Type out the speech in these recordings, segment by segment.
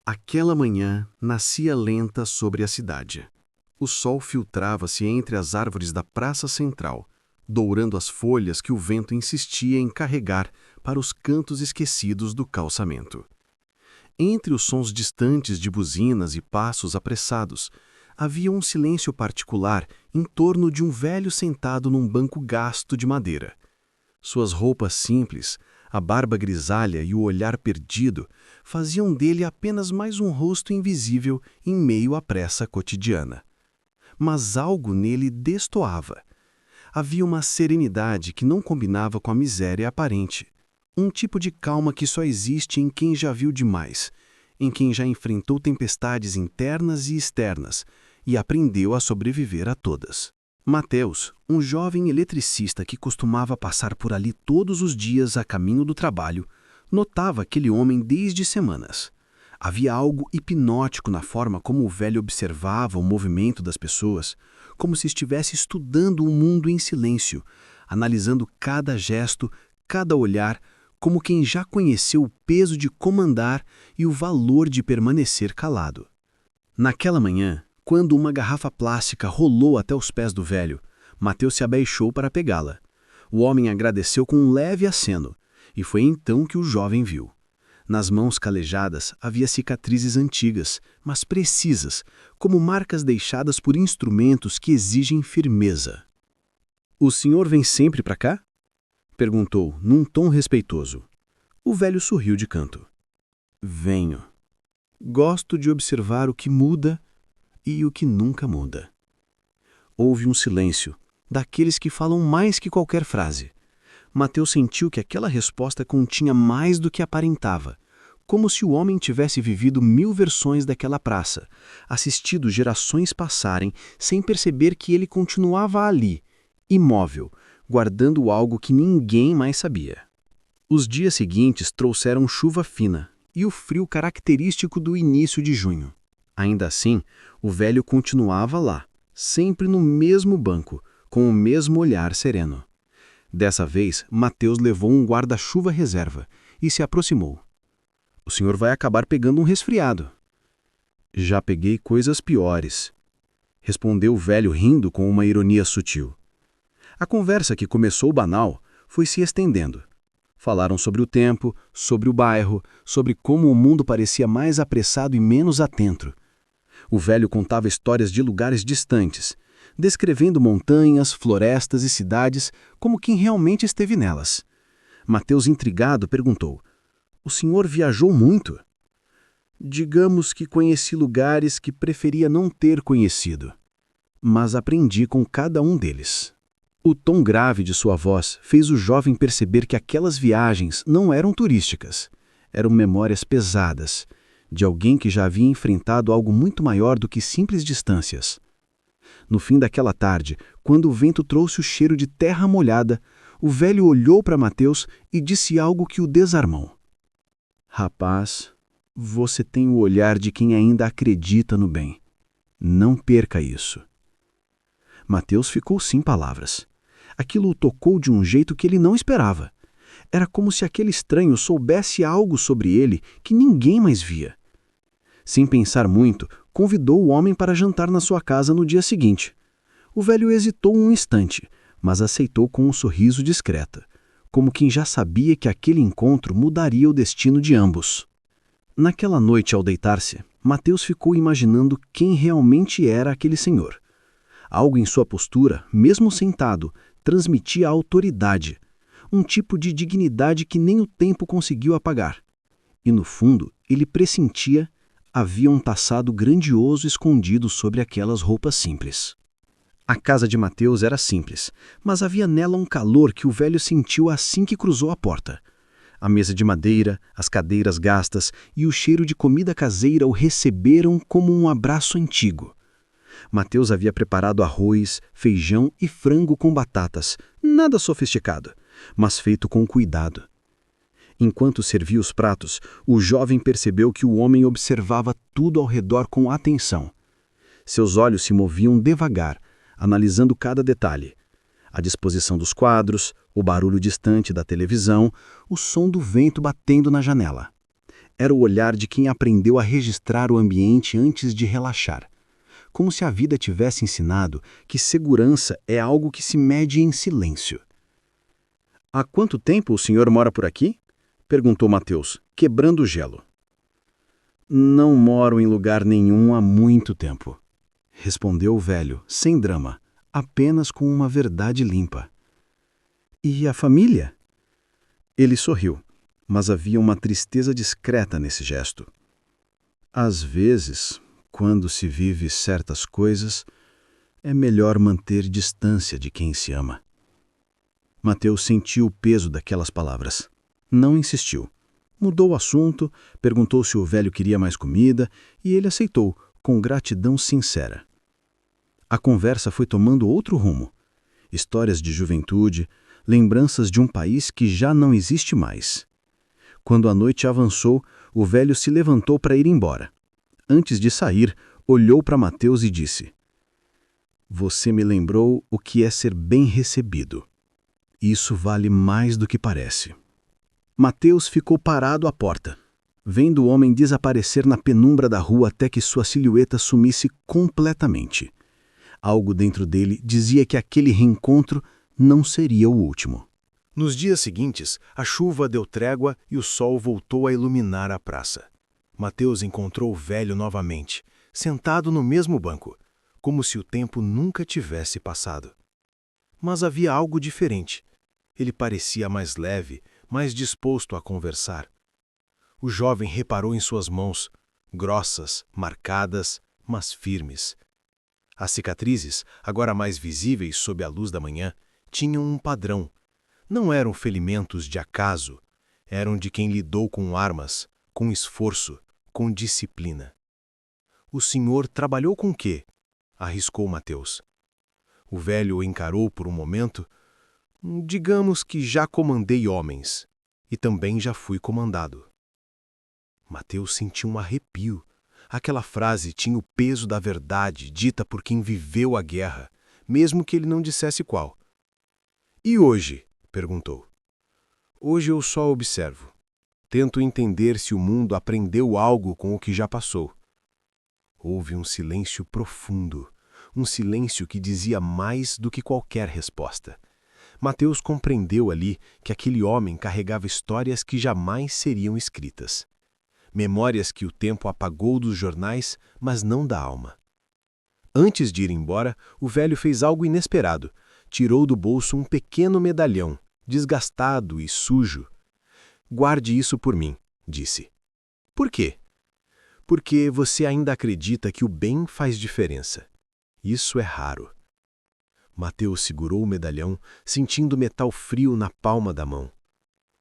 Aquela manhã nascia lenta sobre a cidade. O sol filtrava-se entre as árvores da praça central, dourando as folhas que o vento insistia em carregar para os cantos esquecidos do calçamento. Entre os sons distantes de buzinas e passos apressados, havia um silêncio particular em torno de um velho sentado num banco gasto de madeira. Suas roupas simples, a barba grisalha e o olhar perdido faziam dele apenas mais um rosto invisível em meio à pressa cotidiana. Mas algo nele destoava. Havia uma serenidade que não combinava com a miséria aparente. Um tipo de calma que só existe em quem já viu demais, em quem já enfrentou tempestades internas e externas e aprendeu a sobreviver a todas. Mateus, um jovem eletricista que costumava passar por ali todos os dias a caminho do trabalho, notava aquele homem desde semanas. Havia algo hipnótico na forma como o velho observava o movimento das pessoas, como se estivesse estudando o mundo em silêncio, analisando cada gesto, cada olhar, como quem já conheceu o peso de comandar e o valor de permanecer calado. Naquela manhã, quando uma garrafa plástica rolou até os pés do velho, Mateus se abaixou para pegá-la. O homem agradeceu com um leve aceno, e foi então que o jovem viu. Nas mãos calejadas havia cicatrizes antigas, mas precisas, como marcas deixadas por instrumentos que exigem firmeza. "O senhor vem sempre para cá?" perguntou, num tom respeitoso. O velho sorriu de canto. "Venho. Gosto de observar o que muda e o que nunca muda." Houve um silêncio, daqueles que falam mais que qualquer frase. Mateus sentiu que aquela resposta continha mais do que aparentava, como se o homem tivesse vivido 1000 versões daquela praça, assistido gerações passarem sem perceber que ele continuava ali, imóvel, guardando algo que ninguém mais sabia. Os dias seguintes trouxeram chuva fina e o frio característico do início de junho. Ainda assim, o velho continuava lá, sempre no mesmo banco, com o mesmo olhar sereno. Dessa vez, Mateus levou um guarda-chuva reserva e se aproximou. "O senhor vai acabar pegando um resfriado." "Já peguei coisas piores", respondeu o velho rindo com uma ironia sutil. A conversa, que começou banal, foi se estendendo. Falaram sobre o tempo, sobre o bairro, sobre como o mundo parecia mais apressado e menos atento. O velho contava histórias de lugares distantes, descrevendo montanhas, florestas e cidades como quem realmente esteve nelas. Mateus, intrigado, perguntou: "O senhor viajou muito?" "Digamos que conheci lugares que preferia não ter conhecido, mas aprendi com cada um deles." O tom grave de sua voz fez o jovem perceber que aquelas viagens não eram turísticas, eram memórias pesadas, de alguém que já havia enfrentado algo muito maior do que simples distâncias. No fim daquela tarde, quando o vento trouxe o cheiro de terra molhada, o velho olhou para Mateus e disse algo que o desarmou. "Rapaz, você tem o olhar de quem ainda acredita no bem. Não perca isso." Mateus ficou sem palavras. Aquilo o tocou de um jeito que ele não esperava. Era como se aquele estranho soubesse algo sobre ele que ninguém mais via. Sem pensar muito, convidou o homem para jantar na sua casa no dia seguinte. O velho hesitou um instante, mas aceitou com um sorriso discreto, como quem já sabia que aquele encontro mudaria o destino de ambos. Naquela noite, ao deitar-se, Mateus ficou imaginando quem realmente era aquele senhor. Algo em sua postura, mesmo sentado, transmitia autoridade, um tipo de dignidade que nem o tempo conseguiu apagar. E no fundo, ele pressentia, havia um passado grandioso escondido sobre aquelas roupas simples. A casa de Mateus era simples, mas havia nela um calor que o velho sentiu assim que cruzou a porta. A mesa de madeira, as cadeiras gastas e o cheiro de comida caseira o receberam como um abraço antigo. Mateus havia preparado arroz, feijão e frango com batatas, nada sofisticado, mas feito com cuidado. Enquanto servia os pratos, o jovem percebeu que o homem observava tudo ao redor com atenção. Seus olhos se moviam devagar, analisando cada detalhe. A disposição dos quadros, o barulho distante da televisão, o som do vento batendo na janela. Era o olhar de quem aprendeu a registrar o ambiente antes de relaxar. Como se a vida tivesse ensinado que segurança é algo que se mede em silêncio. "Há quanto tempo o senhor mora por aqui?" perguntou Mateus, quebrando o gelo. "Não moro em lugar nenhum há muito tempo", respondeu o velho, sem drama, apenas com uma verdade limpa. "E a família?" Ele sorriu, mas havia uma tristeza discreta nesse gesto. "Às vezes, quando se vive certas coisas, é melhor manter distância de quem se ama." Mateus sentiu o peso daquelas palavras. Não insistiu. Mudou o assunto, perguntou se o velho queria mais comida e ele aceitou, com gratidão sincera. A conversa foi tomando outro rumo. Histórias de juventude, lembranças de um país que já não existe mais. Quando a noite avançou, o velho se levantou para ir embora. Antes de sair, olhou para Mateus e disse: "Você me lembrou o que é ser bem recebido. Isso vale mais do que parece." Mateus ficou parado à porta, vendo o homem desaparecer na penumbra da rua até que sua silhueta sumisse completamente. Algo dentro dele dizia que aquele reencontro não seria o último. Nos dias seguintes, a chuva deu trégua e o sol voltou a iluminar a praça. Mateus encontrou o velho novamente, sentado no mesmo banco, como se o tempo nunca tivesse passado. Mas havia algo diferente. Ele parecia mais leve, mais disposto a conversar. O jovem reparou em suas mãos, grossas, marcadas, mas firmes. As cicatrizes, agora mais visíveis sob a luz da manhã, tinham um padrão. Não eram ferimentos de acaso, eram de quem lidou com armas, com esforço, com disciplina. "O senhor trabalhou com quê?" arriscou Mateus. O velho o encarou por um momento. "Digamos que já comandei homens, e também já fui comandado." Mateus sentiu um arrepio. Aquela frase tinha o peso da verdade dita por quem viveu a guerra, mesmo que ele não dissesse qual. "E hoje?" perguntou. "Hoje eu só observo. Tento entender se o mundo aprendeu algo com o que já passou." Houve um silêncio profundo, um silêncio que dizia mais do que qualquer resposta. Mateus compreendeu ali que aquele homem carregava histórias que jamais seriam escritas. Memórias que o tempo apagou dos jornais, mas não da alma. Antes de ir embora, o velho fez algo inesperado. Tirou do bolso um pequeno medalhão, desgastado e sujo. "Guarde isso por mim", disse. "Por quê?" "Porque você ainda acredita que o bem faz diferença. Isso é raro." Mateus segurou o medalhão, sentindo o metal frio na palma da mão.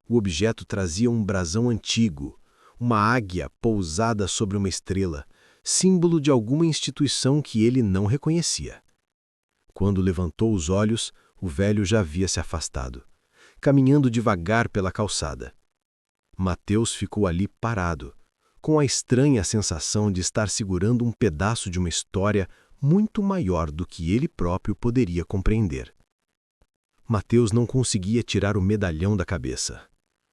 O objeto trazia um brasão antigo, uma águia pousada sobre uma estrela, símbolo de alguma instituição que ele não reconhecia. Quando levantou os olhos, o velho já havia se afastado, caminhando devagar pela calçada. Mateus ficou ali parado, com a estranha sensação de estar segurando um pedaço de uma história muito maior do que ele próprio poderia compreender. Mateus não conseguia tirar o medalhão da cabeça.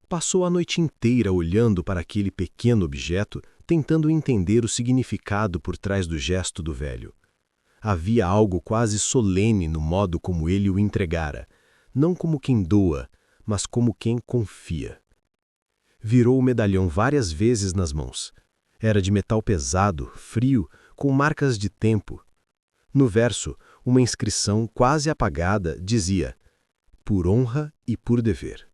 Passou a noite inteira olhando para aquele pequeno objeto, tentando entender o significado por trás do gesto do velho. Havia algo quase solene no modo como ele o entregara, não como quem doa, mas como quem confia. Virou o medalhão várias vezes nas mãos. Era de metal pesado, frio, com marcas de tempo. No verso, uma inscrição quase apagada dizia: "Por honra e por dever."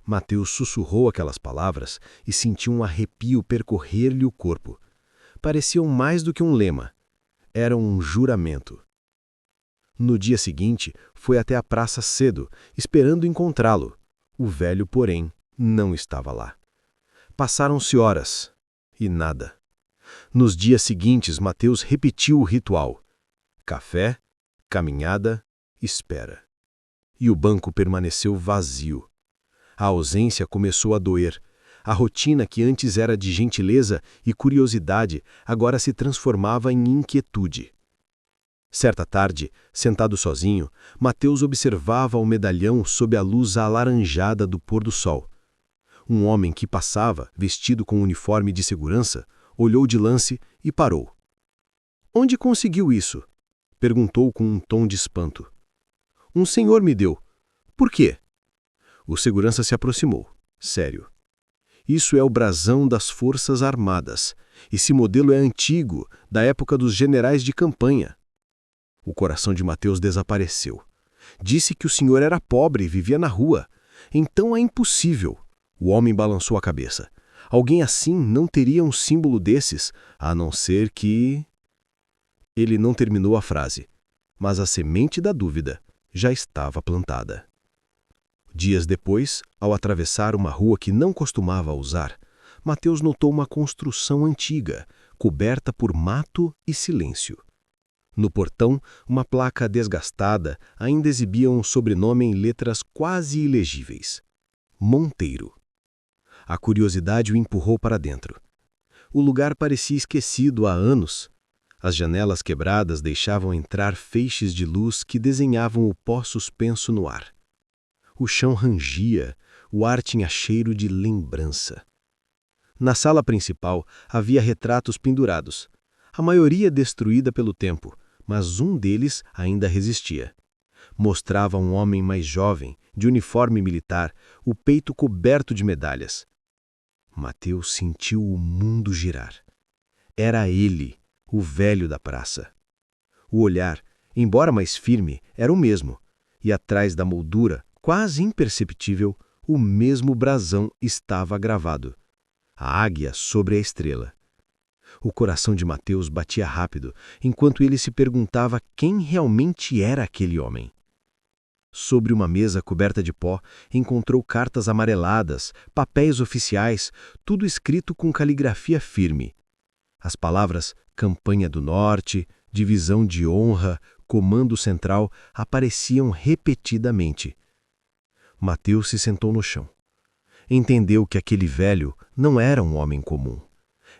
Mateus sussurrou aquelas palavras e sentiu um arrepio percorrer-lhe o corpo. Pareciam mais do que um lema. Eram um juramento. No dia seguinte, foi até a praça cedo, esperando encontrá-lo. O velho, porém, não estava lá. Passaram-se horas, e nada. Nos dias seguintes, Mateus repetiu o ritual. Café, caminhada, espera. E o banco permaneceu vazio. A ausência começou a doer. A rotina que antes era de gentileza e curiosidade agora se transformava em inquietude. Certa tarde, sentado sozinho, Mateus observava o medalhão sob a luz alaranjada do pôr do sol. Um homem que passava, vestido com um uniforme de segurança, olhou de lance e parou. "Onde conseguiu isso?" perguntou com um tom de espanto. "Um senhor me deu." "Por quê?" O segurança se aproximou, sério. "Isso é o brasão das Forças Armadas. Esse modelo é antigo, da época dos generais de campanha." O coração de Mateus desapareceu. "Disse que o senhor era pobre e vivia na rua. Então é impossível." O homem balançou a cabeça. "Alguém assim não teria um símbolo desses, a não ser que..." Ele não terminou a frase, mas a semente da dúvida já estava plantada. Dias depois, ao atravessar uma rua que não costumava usar, Mateus notou uma construção antiga, coberta por mato e silêncio. No portão, uma placa desgastada ainda exibia um sobrenome em letras quase ilegíveis: Monteiro. A curiosidade o empurrou para dentro. O lugar parecia esquecido há anos. As janelas quebradas deixavam entrar feixes de luz que desenhavam o pó suspenso no ar. O chão rangia, o ar tinha cheiro de lembrança. Na sala principal havia retratos pendurados, a maioria destruída pelo tempo, mas um deles ainda resistia. Mostrava um homem mais jovem, de uniforme militar, o peito coberto de medalhas. Mateus sentiu o mundo girar. Era ele, o velho da praça. O olhar, embora mais firme, era o mesmo, e atrás da moldura, quase imperceptível, o mesmo brasão estava gravado: a águia sobre a estrela. O coração de Mateus batia rápido, enquanto ele se perguntava quem realmente era aquele homem. Sobre uma mesa coberta de pó, encontrou cartas amareladas, papéis oficiais, tudo escrito com caligrafia firme. As palavras Campanha do Norte, Divisão de Honra, Comando Central apareciam repetidamente. Mateus se sentou no chão. Entendeu que aquele velho não era um homem comum.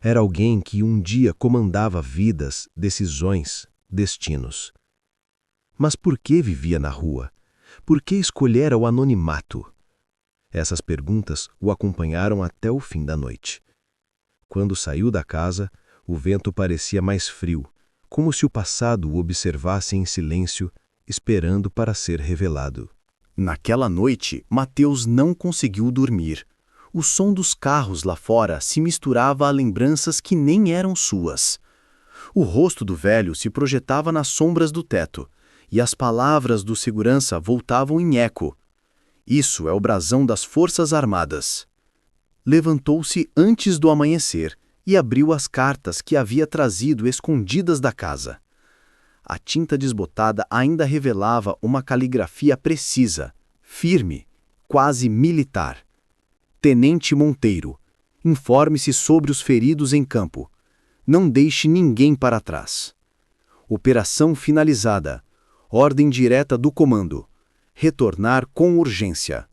Era alguém que um dia comandava vidas, decisões, destinos. Mas por que vivia na rua? Por que escolhera o anonimato? Essas perguntas o acompanharam até o fim da noite. Quando saiu da casa, o vento parecia mais frio, como se o passado o observasse em silêncio, esperando para ser revelado. Naquela noite, Mateus não conseguiu dormir. O som dos carros lá fora se misturava a lembranças que nem eram suas. O rosto do velho se projetava nas sombras do teto, e as palavras do segurança voltavam em eco. "Isso é o brasão das Forças Armadas." Levantou-se antes do amanhecer e abriu as cartas que havia trazido escondidas da casa. A tinta desbotada ainda revelava uma caligrafia precisa, firme, quase militar. "Tenente Monteiro, informe-se sobre os feridos em campo. Não deixe ninguém para trás. Operação finalizada. Ordem direta do comando. Retornar com urgência.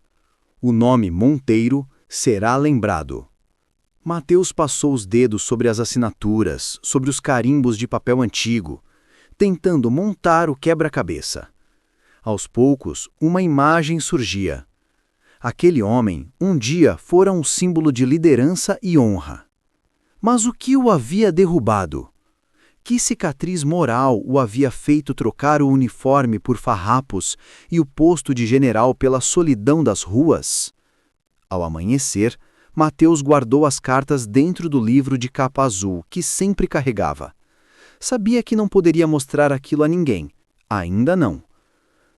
O nome Monteiro será lembrado." Mateus passou os dedos sobre as assinaturas, sobre os carimbos de papel antigo, tentando montar o quebra-cabeça. Aos poucos, uma imagem surgia. Aquele homem, um dia, fora um símbolo de liderança e honra. Mas o que o havia derrubado? Que cicatriz moral o havia feito trocar o uniforme por farrapos e o posto de general pela solidão das ruas? Ao amanhecer, Mateus guardou as cartas dentro do livro de capa azul que sempre carregava. Sabia que não poderia mostrar aquilo a ninguém, ainda não.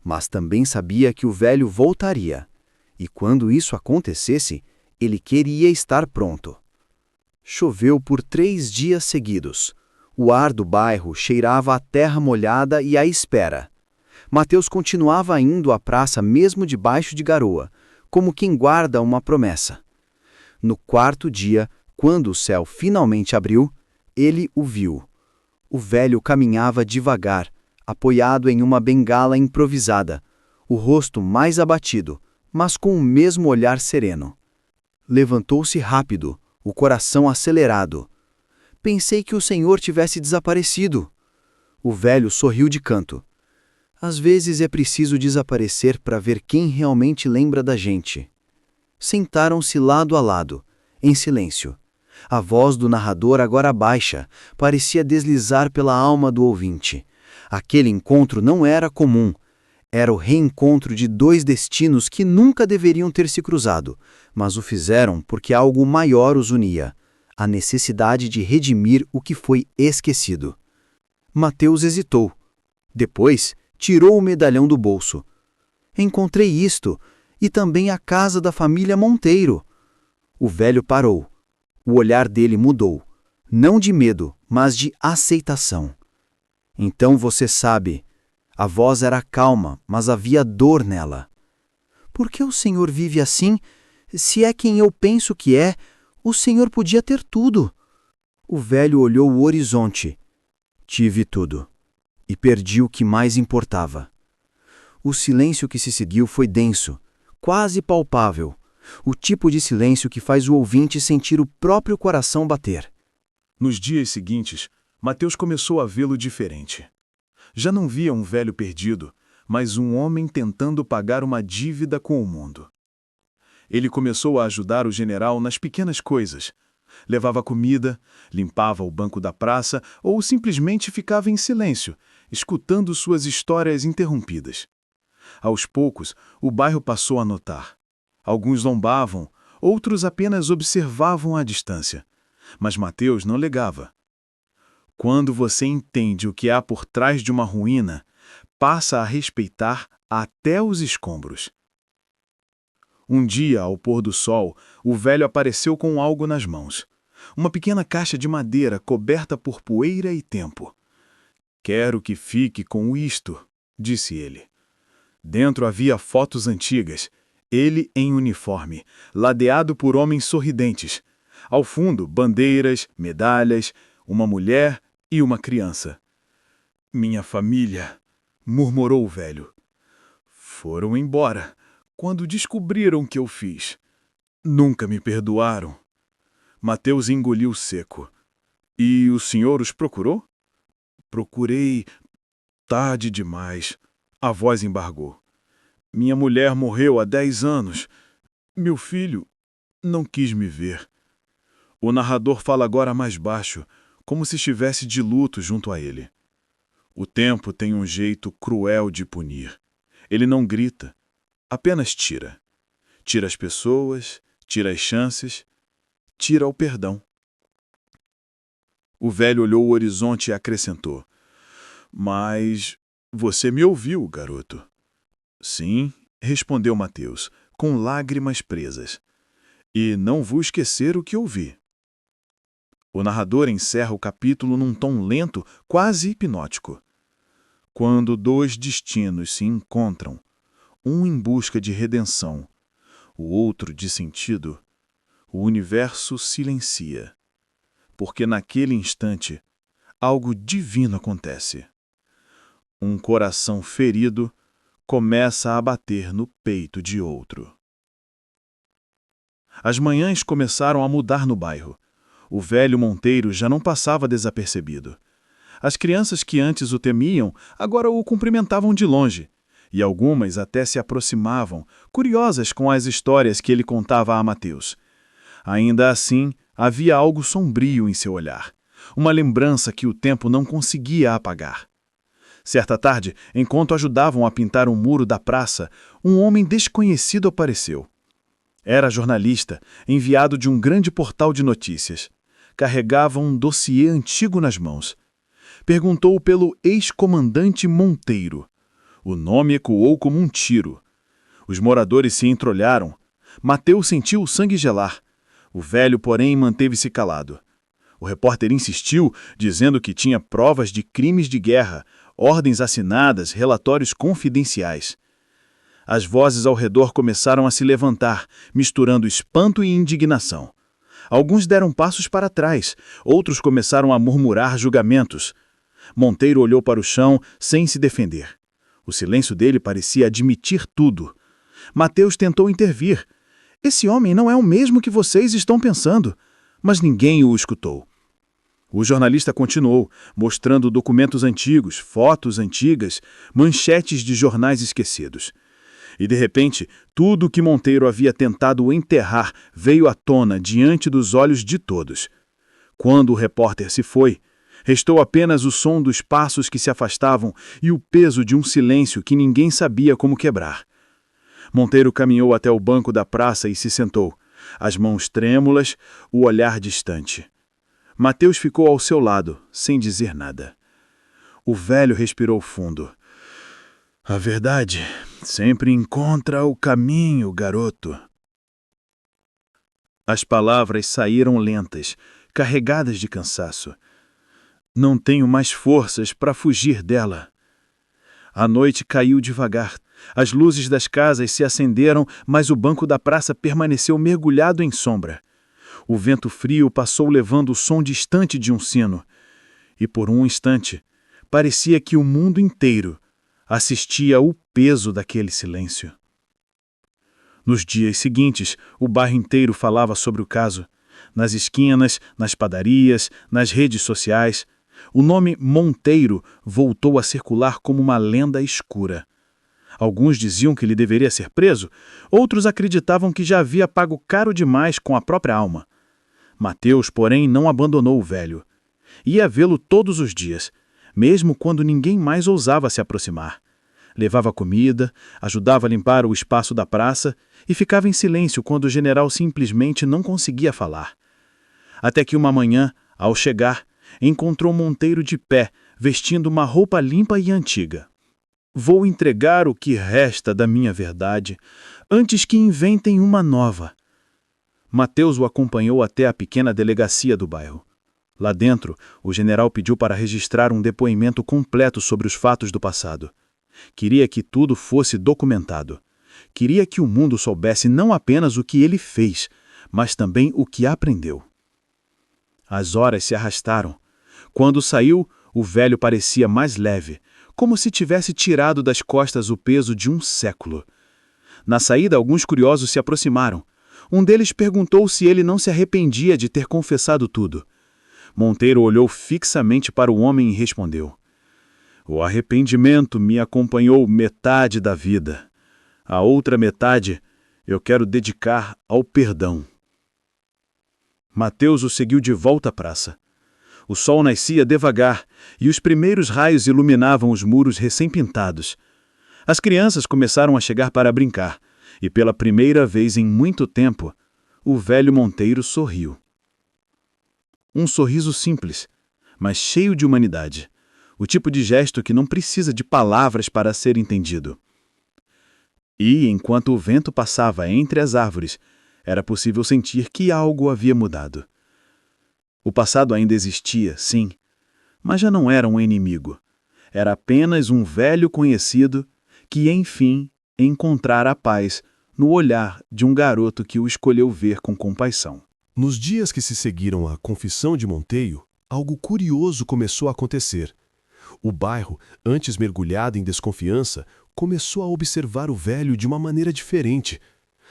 Mas também sabia que o velho voltaria, e quando isso acontecesse, ele queria estar pronto. Choveu por 3 dias seguidos. O ar do bairro cheirava a terra molhada e à espera. Mateus continuava indo à praça mesmo debaixo de garoa, como quem guarda uma promessa. No 4º dia, quando o céu finalmente abriu, ele o viu. O velho caminhava devagar, apoiado em uma bengala improvisada, o rosto mais abatido, mas com o mesmo olhar sereno. Levantou-se rápido, o coração acelerado. "Pensei que o senhor tivesse desaparecido." O velho sorriu de canto. "Às vezes é preciso desaparecer para ver quem realmente lembra da gente." Sentaram-se lado a lado, em silêncio. A voz do narrador, agora baixa, parecia deslizar pela alma do ouvinte. Aquele encontro não era comum. Era o reencontro de dois destinos que nunca deveriam ter se cruzado, mas o fizeram porque algo maior os unia: a necessidade de redimir o que foi esquecido. Mateus hesitou. Depois, tirou o medalhão do bolso. Encontrei isto, e também a casa da família Monteiro. O velho parou. O olhar dele mudou, não de medo, mas de aceitação. Então você sabe, a voz era calma, mas havia dor nela. Por que o Senhor vive assim? Se é quem eu penso que é, o Senhor podia ter tudo. O velho olhou o horizonte. Tive tudo. E perdi o que mais importava. O silêncio que se seguiu foi denso, quase palpável. O tipo de silêncio que faz o ouvinte sentir o próprio coração bater. Nos dias seguintes, Mateus começou a vê-lo diferente. Já não via um velho perdido, mas um homem tentando pagar uma dívida com o mundo. Ele começou a ajudar o general nas pequenas coisas. Levava comida, limpava o banco da praça ou simplesmente ficava em silêncio, escutando suas histórias interrompidas. Aos poucos, o bairro passou a notar. Alguns zombavam, outros apenas observavam à distância. Mas Mateus não legava. Quando você entende o que há por trás de uma ruína, passa a respeitar até os escombros. Um dia, ao pôr do sol, o velho apareceu com algo nas mãos. Uma pequena caixa de madeira coberta por poeira e tempo. "Quero que fique com isto", disse ele. Dentro havia fotos antigas. Ele em uniforme, ladeado por homens sorridentes. Ao fundo, bandeiras, medalhas, uma mulher e uma criança. "Minha família", murmurou o velho. "Foram embora quando descobriram o que eu fiz. Nunca me perdoaram." Mateus engoliu seco. "E o senhor os procurou?" "Procurei tarde demais." A voz embargou. "Minha mulher morreu há 10 anos. Meu filho não quis me ver." O narrador fala agora mais baixo, como se estivesse de luto junto a ele. "O tempo tem um jeito cruel de punir. Ele não grita, apenas tira. Tira as pessoas, tira as chances, tira o perdão." O velho olhou o horizonte e acrescentou: "Mas você me ouviu, garoto." "Sim", respondeu Mateus, com lágrimas presas. "E não vou esquecer o que ouvi." O narrador encerra o capítulo num tom lento, quase hipnótico. Quando dois destinos se encontram, um em busca de redenção, o outro de sentido, o universo silencia, porque naquele instante algo divino acontece. Um coração ferido começa a bater no peito de outro. As manhãs começaram a mudar no bairro. O velho Monteiro já não passava desapercebido. As crianças que antes o temiam, agora o cumprimentavam de longe, e algumas até se aproximavam, curiosas com as histórias que ele contava a Mateus. Ainda assim, havia algo sombrio em seu olhar, uma lembrança que o tempo não conseguia apagar. Certa tarde, enquanto ajudavam a pintar um muro da praça, um homem desconhecido apareceu. Era jornalista, enviado de um grande portal de notícias. Carregava um dossiê antigo nas mãos. Perguntou pelo ex-comandante Monteiro. O nome ecoou como um tiro. Os moradores se entreolharam. Mateus sentiu o sangue gelar. O velho, porém, manteve-se calado. O repórter insistiu, dizendo que tinha provas de crimes de guerra, ordens assinadas, relatórios confidenciais. As vozes ao redor começaram a se levantar, misturando espanto e indignação. Alguns deram passos para trás, outros começaram a murmurar julgamentos. Monteiro olhou para o chão, sem se defender. O silêncio dele parecia admitir tudo. Mateus tentou intervir. "Esse homem não é o mesmo que vocês estão pensando." Mas ninguém o escutou. O jornalista continuou, mostrando documentos antigos, fotos antigas, manchetes de jornais esquecidos. E, de repente, tudo o que Monteiro havia tentado enterrar veio à tona diante dos olhos de todos. Quando o repórter se foi, restou apenas o som dos passos que se afastavam e o peso de um silêncio que ninguém sabia como quebrar. Monteiro caminhou até o banco da praça e se sentou, as mãos trêmulas, o olhar distante. Mateus ficou ao seu lado, sem dizer nada. O velho respirou fundo. A verdade sempre encontra o caminho, garoto. As palavras saíram lentas, carregadas de cansaço. Não tenho mais forças para fugir dela. A noite caiu devagar. As luzes das casas se acenderam, mas o banco da praça permaneceu mergulhado em sombra. O vento frio passou levando o som distante de um sino. E por um instante, parecia que o mundo inteiro assistia ao peso daquele silêncio. Nos dias seguintes, o bairro inteiro falava sobre o caso. Nas esquinas, nas padarias, nas redes sociais, o nome Monteiro voltou a circular como uma lenda escura. Alguns diziam que ele deveria ser preso, outros acreditavam que já havia pago caro demais com a própria alma. Mateus, porém, não abandonou o velho. Ia vê-lo todos os dias, mesmo quando ninguém mais ousava se aproximar. Levava comida, ajudava a limpar o espaço da praça e ficava em silêncio quando o general simplesmente não conseguia falar. Até que uma manhã, ao chegar, encontrou Monteiro de pé, vestindo uma roupa limpa e antiga. Vou entregar o que resta da minha verdade, antes que inventem uma nova. Mateus o acompanhou até a pequena delegacia do bairro. Lá dentro, o general pediu para registrar um depoimento completo sobre os fatos do passado. Queria que tudo fosse documentado. Queria que o mundo soubesse não apenas o que ele fez, mas também o que aprendeu. As horas se arrastaram. Quando saiu, o velho parecia mais leve, como se tivesse tirado das costas o peso de um século. Na saída, alguns curiosos se aproximaram. Um deles perguntou se ele não se arrependia de ter confessado tudo. Monteiro olhou fixamente para o homem e respondeu: O arrependimento me acompanhou metade da vida. A outra metade eu quero dedicar ao perdão. Mateus o seguiu de volta à praça. O sol nascia devagar e os primeiros raios iluminavam os muros recém-pintados. As crianças começaram a chegar para brincar e, pela primeira vez em muito tempo, o velho Monteiro sorriu. Um sorriso simples, mas cheio de humanidade. O tipo de gesto que não precisa de palavras para ser entendido. E, enquanto o vento passava entre as árvores, era possível sentir que algo havia mudado. O passado ainda existia, sim, mas já não era um inimigo. Era apenas um velho conhecido que, enfim, encontrara a paz no olhar de um garoto que o escolheu ver com compaixão. Nos dias que se seguiram à confissão de Monteiro, algo curioso começou a acontecer. O bairro, antes mergulhado em desconfiança, começou a observar o velho de uma maneira diferente.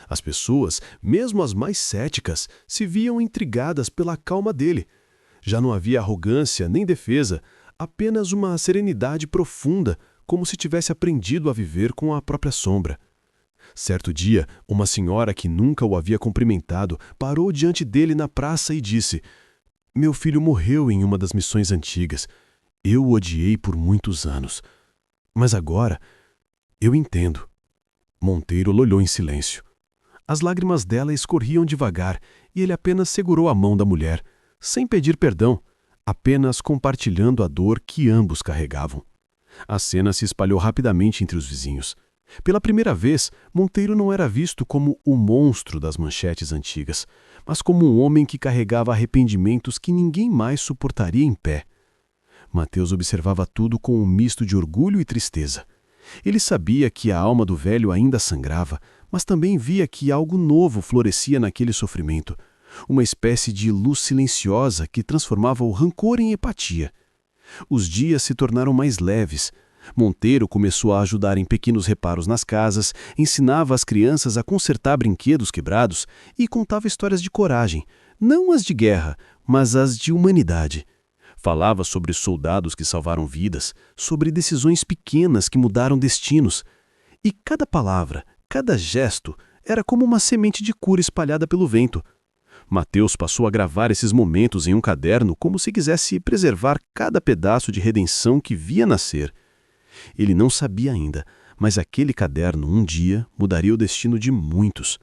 As pessoas, mesmo as mais céticas, se viam intrigadas pela calma dele. Já não havia arrogância nem defesa, apenas uma serenidade profunda, como se tivesse aprendido a viver com a própria sombra. Certo dia, uma senhora que nunca o havia cumprimentado parou diante dele na praça e disse: Meu filho morreu em uma das missões antigas. Eu o odiei por muitos anos. Mas agora, eu entendo. Monteiro olhou em silêncio. As lágrimas dela escorriam devagar e ele apenas segurou a mão da mulher, sem pedir perdão, apenas compartilhando a dor que ambos carregavam. A cena se espalhou rapidamente entre os vizinhos. Pela primeira vez, Monteiro não era visto como o monstro das manchetes antigas, mas como um homem que carregava arrependimentos que ninguém mais suportaria em pé. Mateus observava tudo com um misto de orgulho e tristeza. Ele sabia que a alma do velho ainda sangrava, mas também via que algo novo florescia naquele sofrimento, uma espécie de luz silenciosa que transformava o rancor em empatia. Os dias se tornaram mais leves. Monteiro começou a ajudar em pequenos reparos nas casas, ensinava as crianças a consertar brinquedos quebrados e contava histórias de coragem, não as de guerra, mas as de humanidade. Falava sobre soldados que salvaram vidas, sobre decisões pequenas que mudaram destinos. E cada palavra, cada gesto era como uma semente de cura espalhada pelo vento. Mateus passou a gravar esses momentos em um caderno como se quisesse preservar cada pedaço de redenção que via nascer. Ele não sabia ainda, mas aquele caderno um dia mudaria o destino de muitos.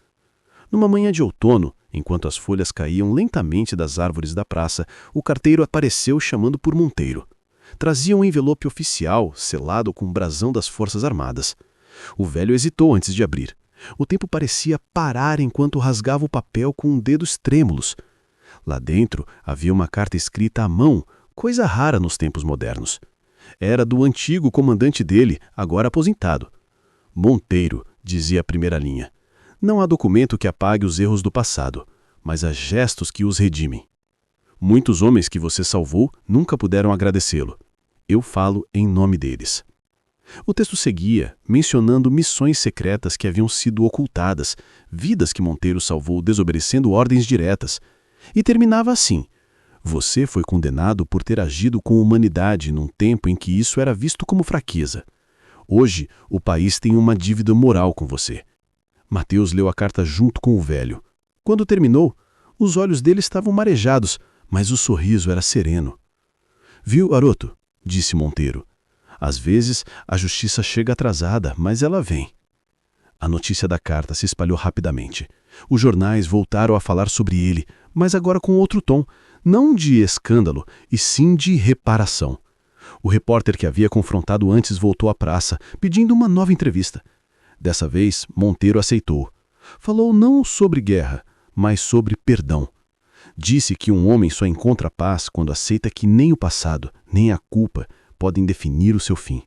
Numa manhã de outono, enquanto as folhas caíam lentamente das árvores da praça, o carteiro apareceu chamando por Monteiro. Trazia um envelope oficial, selado com o brasão das Forças Armadas. O velho hesitou antes de abrir. O tempo parecia parar enquanto rasgava o papel com dedos trêmulos. Lá dentro havia uma carta escrita à mão, coisa rara nos tempos modernos. Era do antigo comandante dele, agora aposentado. Monteiro, dizia a primeira linha. Não há documento que apague os erros do passado, mas há gestos que os redimem. Muitos homens que você salvou nunca puderam agradecê-lo. Eu falo em nome deles. O texto seguia, mencionando missões secretas que haviam sido ocultadas, vidas que Monteiro salvou desobedecendo ordens diretas. E terminava assim: você foi condenado por ter agido com humanidade num tempo em que isso era visto como fraqueza. Hoje, o país tem uma dívida moral com você. Mateus leu a carta junto com o velho. Quando terminou, os olhos dele estavam marejados, mas o sorriso era sereno. Viu, Aroto? Disse Monteiro. Às vezes, a justiça chega atrasada, mas ela vem. A notícia da carta se espalhou rapidamente. Os jornais voltaram a falar sobre ele, mas agora com outro tom, não de escândalo, e sim de reparação. O repórter que havia confrontado antes voltou à praça, pedindo uma nova entrevista. Dessa vez, Monteiro aceitou. Falou não sobre guerra, mas sobre perdão. Disse que um homem só encontra paz quando aceita que nem o passado, nem a culpa podem definir o seu fim.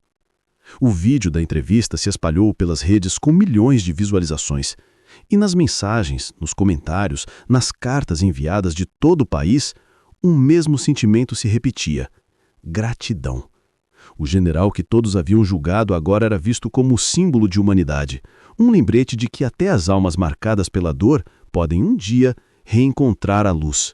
O vídeo da entrevista se espalhou pelas redes com milhões de visualizações. E nas mensagens, nos comentários, nas cartas enviadas de todo o país, um mesmo sentimento se repetia: gratidão. O general que todos haviam julgado agora era visto como símbolo de humanidade, um lembrete de que até as almas marcadas pela dor podem um dia reencontrar a luz.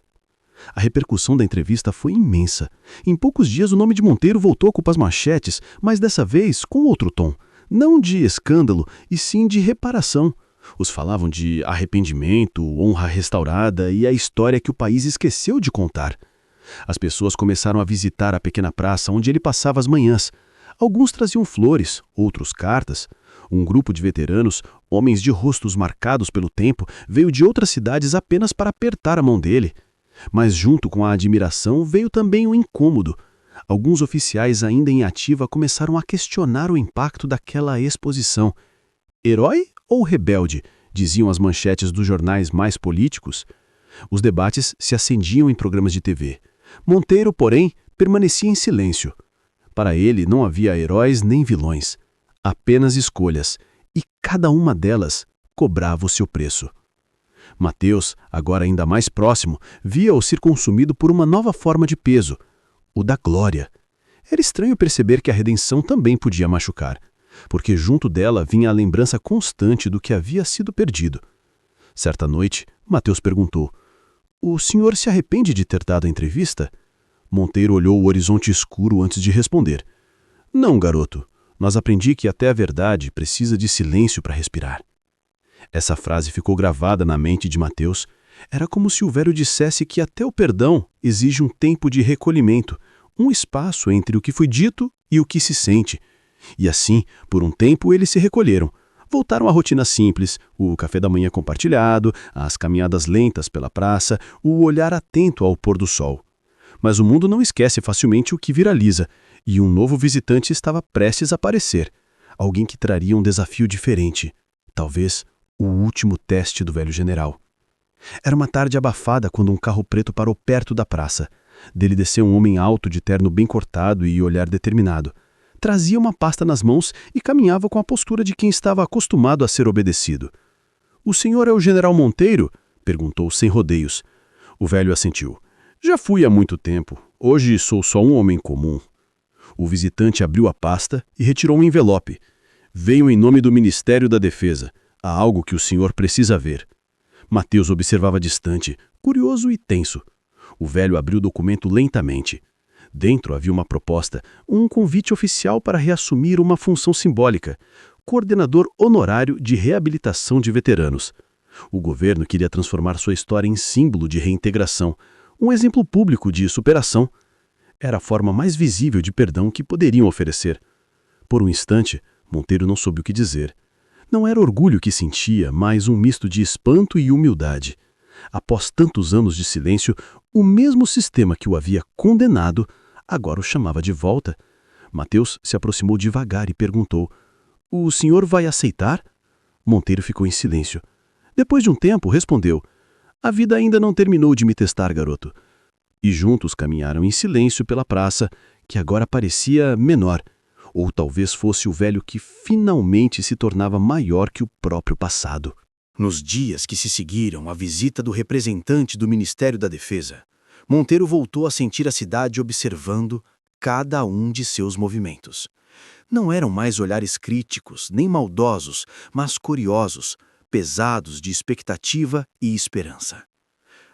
A repercussão da entrevista foi imensa. Em poucos dias o nome de Monteiro voltou a ocupar as manchetes, mas dessa vez com outro tom. Não de escândalo, e sim de reparação. Os falavam de arrependimento, honra restaurada e a história que o país esqueceu de contar. As pessoas começaram a visitar a pequena praça onde ele passava as manhãs. Alguns traziam flores, outros cartas. Um grupo de veteranos, homens de rostos marcados pelo tempo, veio de outras cidades apenas para apertar a mão dele. Mas junto com a admiração veio também o incômodo. Alguns oficiais ainda em ativa começaram a questionar o impacto daquela exposição. Herói ou rebelde? Diziam as manchetes dos jornais mais políticos. Os debates se acendiam em programas de TV. Monteiro, porém, permanecia em silêncio. Para ele não havia heróis nem vilões, apenas escolhas, e cada uma delas cobrava o seu preço. Mateus, agora ainda mais próximo, via-o ser consumido por uma nova forma de peso, o da glória. Era estranho perceber que a redenção também podia machucar, porque junto dela vinha a lembrança constante do que havia sido perdido. Certa noite, Mateus perguntou: "O senhor se arrepende de ter dado a entrevista?" Monteiro olhou o horizonte escuro antes de responder. "Não, garoto. Mas aprendi que até a verdade precisa de silêncio para respirar." Essa frase ficou gravada na mente de Mateus. Era como se o velho dissesse que até o perdão exige um tempo de recolhimento, um espaço entre o que foi dito e o que se sente. E assim, por um tempo, eles se recolheram. Voltaram à rotina simples, o café da manhã compartilhado, as caminhadas lentas pela praça, o olhar atento ao pôr do sol. Mas o mundo não esquece facilmente o que viraliza, e um novo visitante estava prestes a aparecer. Alguém que traria um desafio diferente. Talvez o último teste do velho general. Era uma tarde abafada quando um carro preto parou perto da praça. Dele desceu um homem alto de terno bem cortado e olhar determinado. Trazia uma pasta nas mãos e caminhava com a postura de quem estava acostumado a ser obedecido. "O senhor é o general Monteiro?" perguntou sem rodeios. O velho assentiu. "Já fui há muito tempo. Hoje sou só um homem comum." O visitante abriu a pasta e retirou um envelope. "Venho em nome do Ministério da Defesa. Há algo que o senhor precisa ver." Mateus observava distante, curioso e tenso. O velho abriu o documento lentamente. Dentro havia uma proposta, um convite oficial para reassumir uma função simbólica. coordenador honorário de reabilitação de veteranos. O governo queria transformar sua história em símbolo de reintegração, um exemplo público de superação. Era a forma mais visível de perdão que poderiam oferecer. Por um instante, Monteiro não soube o que dizer. Não era orgulho que sentia, mas um misto de espanto e humildade. Após tantos anos de silêncio, o mesmo sistema que o havia condenado agora o chamava de volta. Mateus se aproximou devagar e perguntou: "O senhor vai aceitar?" Monteiro ficou em silêncio. Depois de um tempo, respondeu: "A vida ainda não terminou de me testar, garoto." E juntos caminharam em silêncio pela praça, que agora parecia menor. Ou talvez fosse o velho que finalmente se tornava maior que o próprio passado. Nos dias que se seguiram à visita do representante do Ministério da Defesa, Monteiro voltou a sentir a cidade observando cada um de seus movimentos. Não eram mais olhares críticos, nem maldosos, mas curiosos, pesados de expectativa e esperança.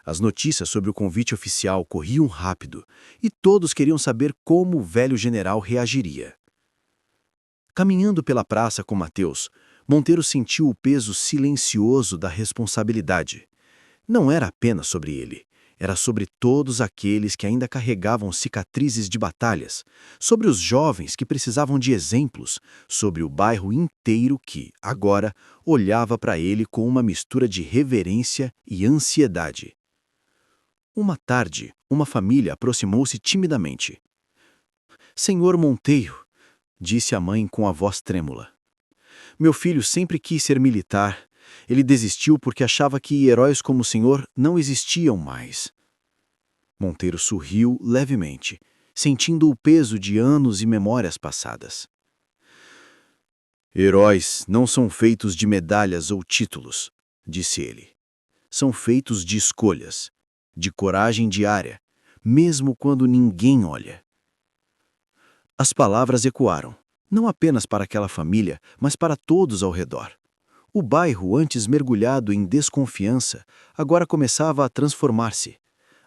As notícias sobre o convite oficial corriam rápido e todos queriam saber como o velho general reagiria. Caminhando pela praça com Mateus, Monteiro sentiu o peso silencioso da responsabilidade. Não era apenas sobre ele, era sobre todos aqueles que ainda carregavam cicatrizes de batalhas, sobre os jovens que precisavam de exemplos, sobre o bairro inteiro que, agora, olhava para ele com uma mistura de reverência e ansiedade. Uma tarde, uma família aproximou-se timidamente. "Senhor Monteiro", disse a mãe com a voz trêmula. "Meu filho sempre quis ser militar. Ele desistiu porque achava que heróis como o senhor não existiam mais." Monteiro sorriu levemente, sentindo o peso de anos e memórias passadas. "Heróis não são feitos de medalhas ou títulos", disse ele. "São feitos de escolhas, de coragem diária, mesmo quando ninguém olha." As palavras ecoaram, não apenas para aquela família, mas para todos ao redor. O bairro, antes mergulhado em desconfiança, agora começava a transformar-se.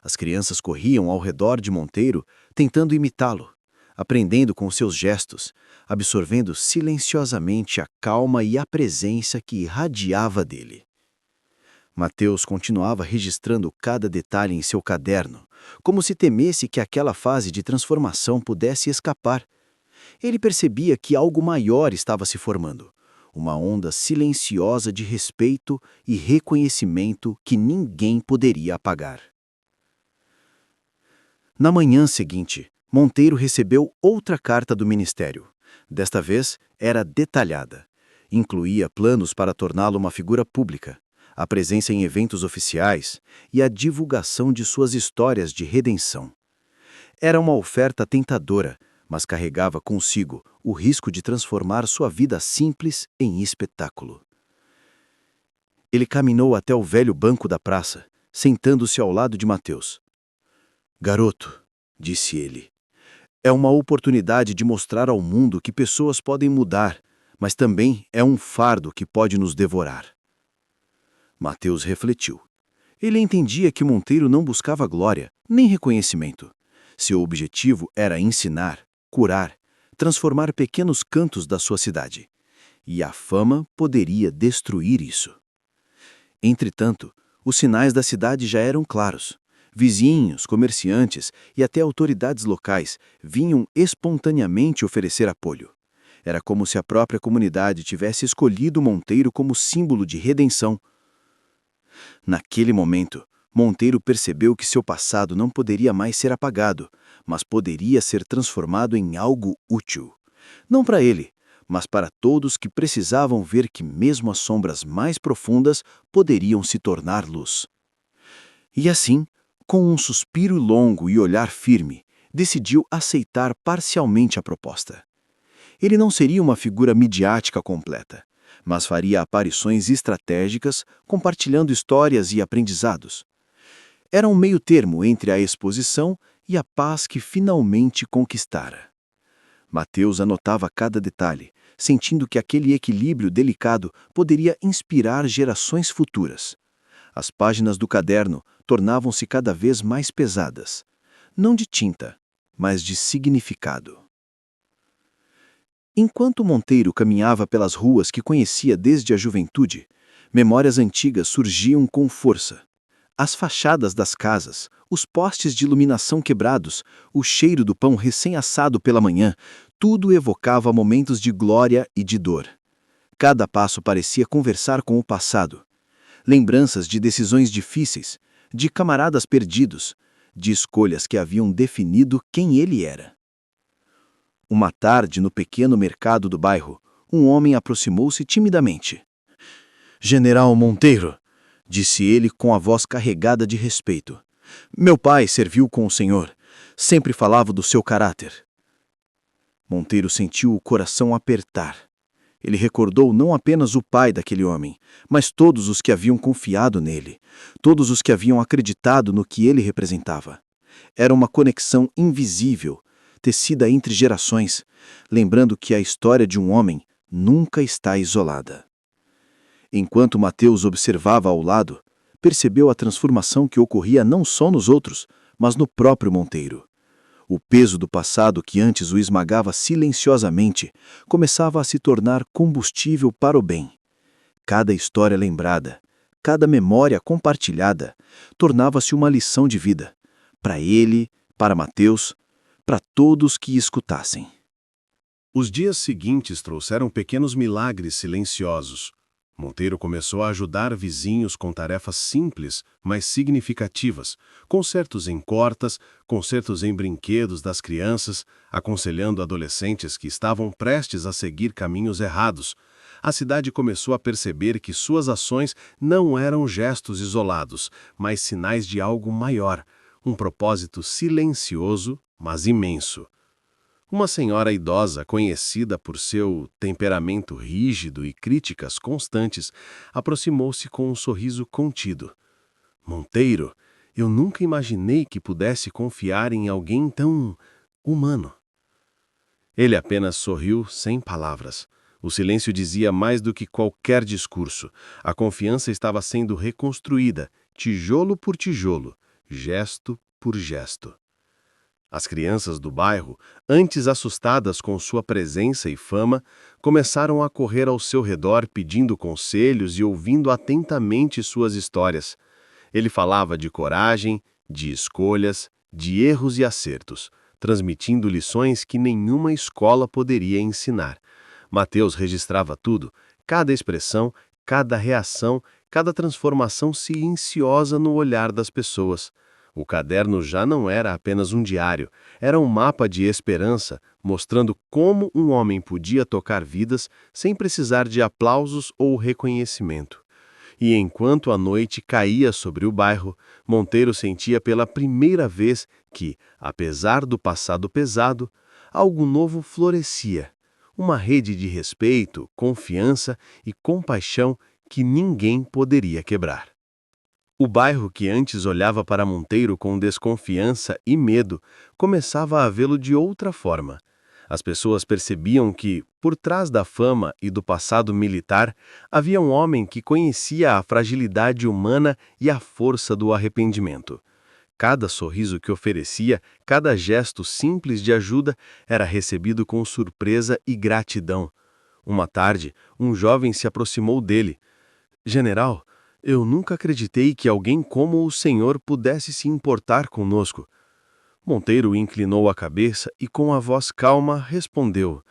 As crianças corriam ao redor de Monteiro, tentando imitá-lo, aprendendo com seus gestos, absorvendo silenciosamente a calma e a presença que irradiava dele. Mateus continuava registrando cada detalhe em seu caderno, como se temesse que aquela fase de transformação pudesse escapar. Ele percebia que algo maior estava se formando, uma onda silenciosa de respeito e reconhecimento que ninguém poderia apagar. Na manhã seguinte, Monteiro recebeu outra carta do Ministério. Desta vez, era detalhada. Incluía planos para torná-lo uma figura pública, a presença em eventos oficiais e a divulgação de suas histórias de redenção. Era uma oferta tentadora, mas carregava consigo o risco de transformar sua vida simples em espetáculo. Ele caminhou até o velho banco da praça, sentando-se ao lado de Mateus. "Garoto", disse ele, "é uma oportunidade de mostrar ao mundo que pessoas podem mudar, mas também é um fardo que pode nos devorar." Mateus refletiu. Ele entendia que Monteiro não buscava glória, nem reconhecimento. Seu objetivo era ensinar, curar, transformar pequenos cantos da sua cidade. E a fama poderia destruir isso. Entretanto, os sinais da cidade já eram claros. Vizinhos, comerciantes e até autoridades locais vinham espontaneamente oferecer apoio. Era como se a própria comunidade tivesse escolhido Monteiro como símbolo de redenção. Naquele momento, Monteiro percebeu que seu passado não poderia mais ser apagado, mas poderia ser transformado em algo útil. Não para ele, mas para todos que precisavam ver que mesmo as sombras mais profundas poderiam se tornar luz. E assim, com um suspiro longo e olhar firme, decidiu aceitar parcialmente a proposta. Ele não seria uma figura midiática completa, mas faria aparições estratégicas, compartilhando histórias e aprendizados. Era um meio-termo entre a exposição e a paz que finalmente conquistara. Mateus anotava cada detalhe, sentindo que aquele equilíbrio delicado poderia inspirar gerações futuras. As páginas do caderno tornavam-se cada vez mais pesadas, não de tinta, mas de significado. Enquanto Monteiro caminhava pelas ruas que conhecia desde a juventude, memórias antigas surgiam com força. As fachadas das casas, os postes de iluminação quebrados, o cheiro do pão recém-assado pela manhã, tudo evocava momentos de glória e de dor. Cada passo parecia conversar com o passado. Lembranças de decisões difíceis, de camaradas perdidos, de escolhas que haviam definido quem ele era. Uma tarde, no pequeno mercado do bairro, um homem aproximou-se timidamente. "General Monteiro", disse ele com a voz carregada de respeito. "Meu pai serviu com o senhor. Sempre falava do seu caráter." Monteiro sentiu o coração apertar. Ele recordou não apenas o pai daquele homem, mas todos os que haviam confiado nele, todos os que haviam acreditado no que ele representava. Era uma conexão invisível, tecida entre gerações, lembrando que a história de um homem nunca está isolada. Enquanto Mateus observava ao lado, percebeu a transformação que ocorria não só nos outros, mas no próprio Monteiro. O peso do passado que antes o esmagava silenciosamente começava a se tornar combustível para o bem. Cada história lembrada, cada memória compartilhada, tornava-se uma lição de vida, para ele, para Mateus, para todos que escutassem. Os dias seguintes trouxeram pequenos milagres silenciosos. Monteiro começou a ajudar vizinhos com tarefas simples, mas significativas, consertos em cortas, consertos em brinquedos das crianças, aconselhando adolescentes que estavam prestes a seguir caminhos errados. A cidade começou a perceber que suas ações não eram gestos isolados, mas sinais de algo maior, um propósito silencioso, mas imenso. Uma senhora idosa, conhecida por seu temperamento rígido e críticas constantes, aproximou-se com um sorriso contido. "Monteiro, eu nunca imaginei que pudesse confiar em alguém tão humano." Ele apenas sorriu sem palavras. O silêncio dizia mais do que qualquer discurso. A confiança estava sendo reconstruída, tijolo por tijolo, gesto por gesto. As crianças do bairro, antes assustadas com sua presença e fama, começaram a correr ao seu redor pedindo conselhos e ouvindo atentamente suas histórias. Ele falava de coragem, de escolhas, de erros e acertos, transmitindo lições que nenhuma escola poderia ensinar. Mateus registrava tudo, cada expressão, cada reação, cada transformação silenciosa no olhar das pessoas. O caderno já não era apenas um diário, era um mapa de esperança, mostrando como um homem podia tocar vidas sem precisar de aplausos ou reconhecimento. E enquanto a noite caía sobre o bairro, Monteiro sentia pela primeira vez que, apesar do passado pesado, algo novo florescia, uma rede de respeito, confiança e compaixão que ninguém poderia quebrar. O bairro que antes olhava para Monteiro com desconfiança e medo, começava a vê-lo de outra forma. As pessoas percebiam que, por trás da fama e do passado militar, havia um homem que conhecia a fragilidade humana e a força do arrependimento. Cada sorriso que oferecia, cada gesto simples de ajuda, era recebido com surpresa e gratidão. Uma tarde, um jovem se aproximou dele. "General, eu nunca acreditei que alguém como o senhor pudesse se importar conosco." Monteiro inclinou a cabeça e com a voz calma respondeu: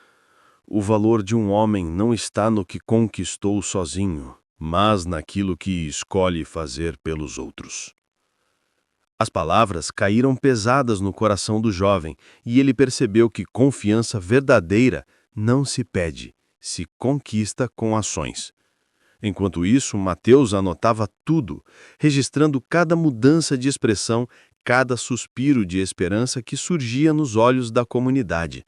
"O valor de um homem não está no que conquistou sozinho, mas naquilo que escolhe fazer pelos outros." As palavras caíram pesadas no coração do jovem e ele percebeu que confiança verdadeira não se pede, se conquista com ações. Enquanto isso, Mateus anotava tudo, registrando cada mudança de expressão, cada suspiro de esperança que surgia nos olhos da comunidade.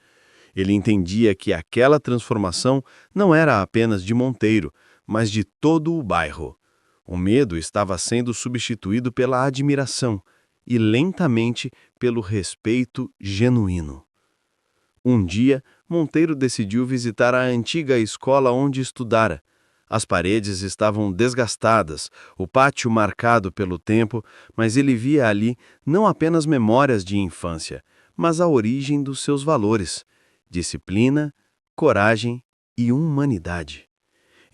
Ele entendia que aquela transformação não era apenas de Monteiro, mas de todo o bairro. O medo estava sendo substituído pela admiração e, lentamente, pelo respeito genuíno. Um dia, Monteiro decidiu visitar a antiga escola onde estudara. As paredes estavam desgastadas, o pátio marcado pelo tempo, mas ele via ali não apenas memórias de infância, mas a origem dos seus valores: disciplina, coragem e humanidade.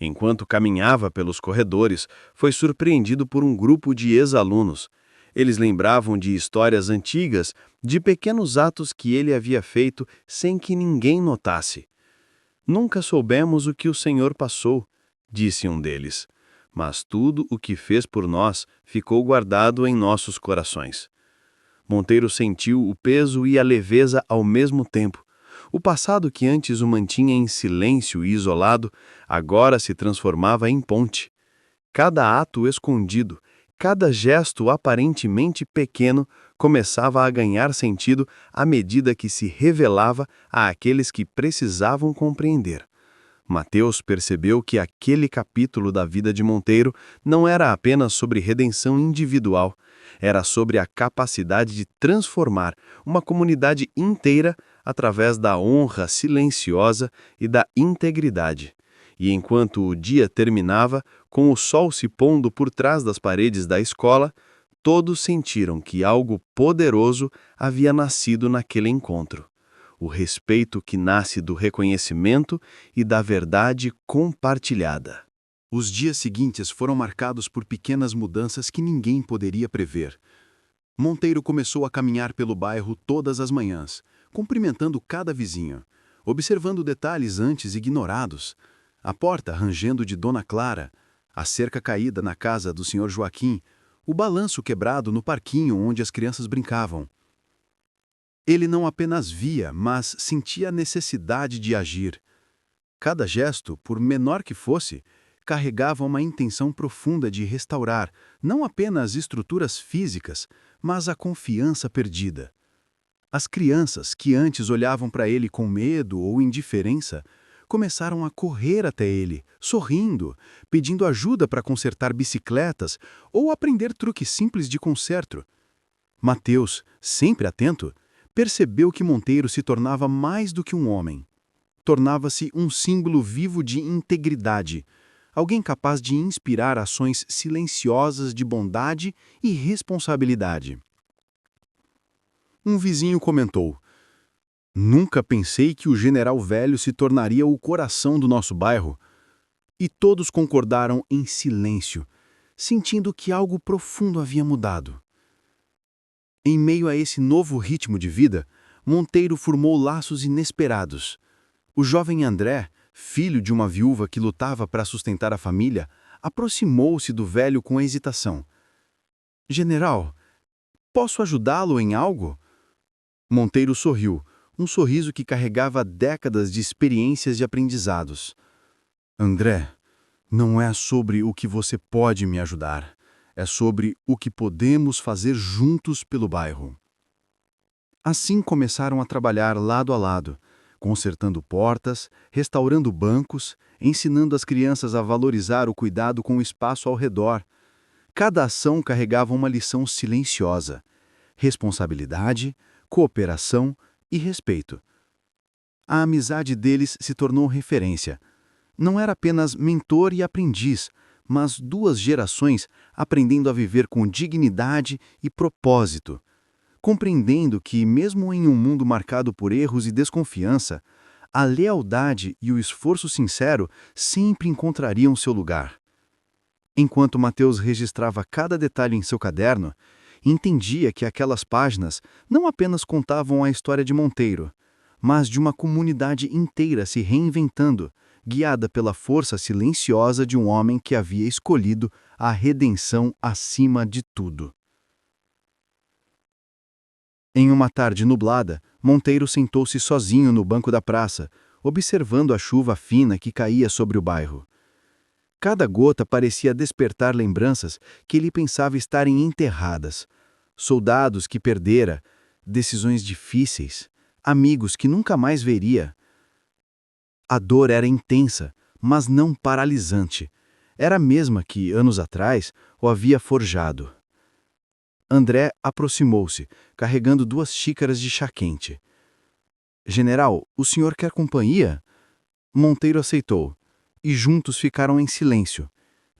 Enquanto caminhava pelos corredores, foi surpreendido por um grupo de ex-alunos. Eles lembravam de histórias antigas, de pequenos atos que ele havia feito sem que ninguém notasse. Nunca soubemos o que o Senhor passou, disse um deles, mas tudo o que fez por nós ficou guardado em nossos corações. Monteiro sentiu o peso e a leveza ao mesmo tempo. O passado que antes o mantinha em silêncio e isolado, agora se transformava em ponte. Cada ato escondido, cada gesto aparentemente pequeno começava a ganhar sentido à medida que se revelava àqueles que precisavam compreender. Mateus percebeu que aquele capítulo da vida de Monteiro não era apenas sobre redenção individual, era sobre a capacidade de transformar uma comunidade inteira através da honra silenciosa e da integridade. E enquanto o dia terminava, com o sol se pondo por trás das paredes da escola, todos sentiram que algo poderoso havia nascido naquele encontro. O respeito que nasce do reconhecimento e da verdade compartilhada. Os dias seguintes foram marcados por pequenas mudanças que ninguém poderia prever. Monteiro começou a caminhar pelo bairro todas as manhãs, cumprimentando cada vizinho, observando detalhes antes ignorados. A porta rangendo de Dona Clara, a cerca caída na casa do Sr. Joaquim, o balanço quebrado no parquinho onde as crianças brincavam. Ele não apenas via, mas sentia a necessidade de agir. Cada gesto, por menor que fosse, carregava uma intenção profunda de restaurar não apenas estruturas físicas, mas a confiança perdida. As crianças, que antes olhavam para ele com medo ou indiferença, começaram a correr até ele, sorrindo, pedindo ajuda para consertar bicicletas ou aprender truques simples de conserto. Mateus, sempre atento, percebeu que Monteiro se tornava mais do que um homem. Tornava-se um símbolo vivo de integridade, alguém capaz de inspirar ações silenciosas de bondade e responsabilidade. Um vizinho comentou: "Nunca pensei que o general velho se tornaria o coração do nosso bairro." E todos concordaram em silêncio, sentindo que algo profundo havia mudado. Em meio a esse novo ritmo de vida, Monteiro formou laços inesperados. O jovem André, filho de uma viúva que lutava para sustentar a família, aproximou-se do velho com hesitação. "General, posso ajudá-lo em algo?" Monteiro sorriu, um sorriso que carregava décadas de experiências e aprendizados. "André, não é sobre o que você pode me ajudar. É sobre o que podemos fazer juntos pelo bairro." Assim começaram a trabalhar lado a lado, consertando portas, restaurando bancos, ensinando as crianças a valorizar o cuidado com o espaço ao redor. Cada ação carregava uma lição silenciosa: responsabilidade, cooperação e respeito. A amizade deles se tornou referência. Não era apenas mentor e aprendiz, mas duas gerações aprendendo a viver com dignidade e propósito, compreendendo que, mesmo em um mundo marcado por erros e desconfiança, a lealdade e o esforço sincero sempre encontrariam seu lugar. Enquanto Mateus registrava cada detalhe em seu caderno, entendia que aquelas páginas não apenas contavam a história de Monteiro, mas de uma comunidade inteira se reinventando, guiada pela força silenciosa de um homem que havia escolhido a redenção acima de tudo. Em uma tarde nublada, Monteiro sentou-se sozinho no banco da praça, observando a chuva fina que caía sobre o bairro. Cada gota parecia despertar lembranças que ele pensava estarem enterradas. Soldados que perdera, decisões difíceis, amigos que nunca mais veria. A dor era intensa, mas não paralisante. Era a mesma que, anos atrás, o havia forjado. André aproximou-se, carregando 2 xícaras de chá quente. "General, o senhor quer companhia?" Monteiro aceitou, e juntos ficaram em silêncio,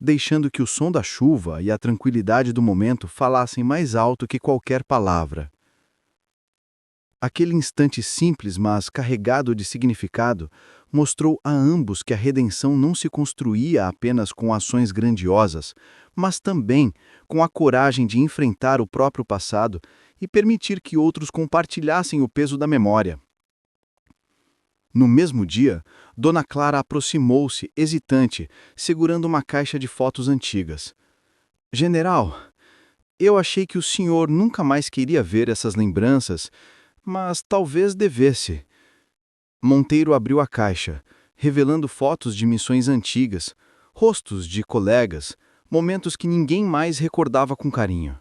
deixando que o som da chuva e a tranquilidade do momento falassem mais alto que qualquer palavra. Aquele instante simples, mas carregado de significado, mostrou a ambos que a redenção não se construía apenas com ações grandiosas, mas também com a coragem de enfrentar o próprio passado e permitir que outros compartilhassem o peso da memória. No mesmo dia, Dona Clara aproximou-se, hesitante, segurando uma caixa de fotos antigas. General, eu achei que o senhor nunca mais queria ver essas lembranças, mas talvez devesse. Monteiro abriu a caixa, revelando fotos de missões antigas, rostos de colegas, momentos que ninguém mais recordava com carinho.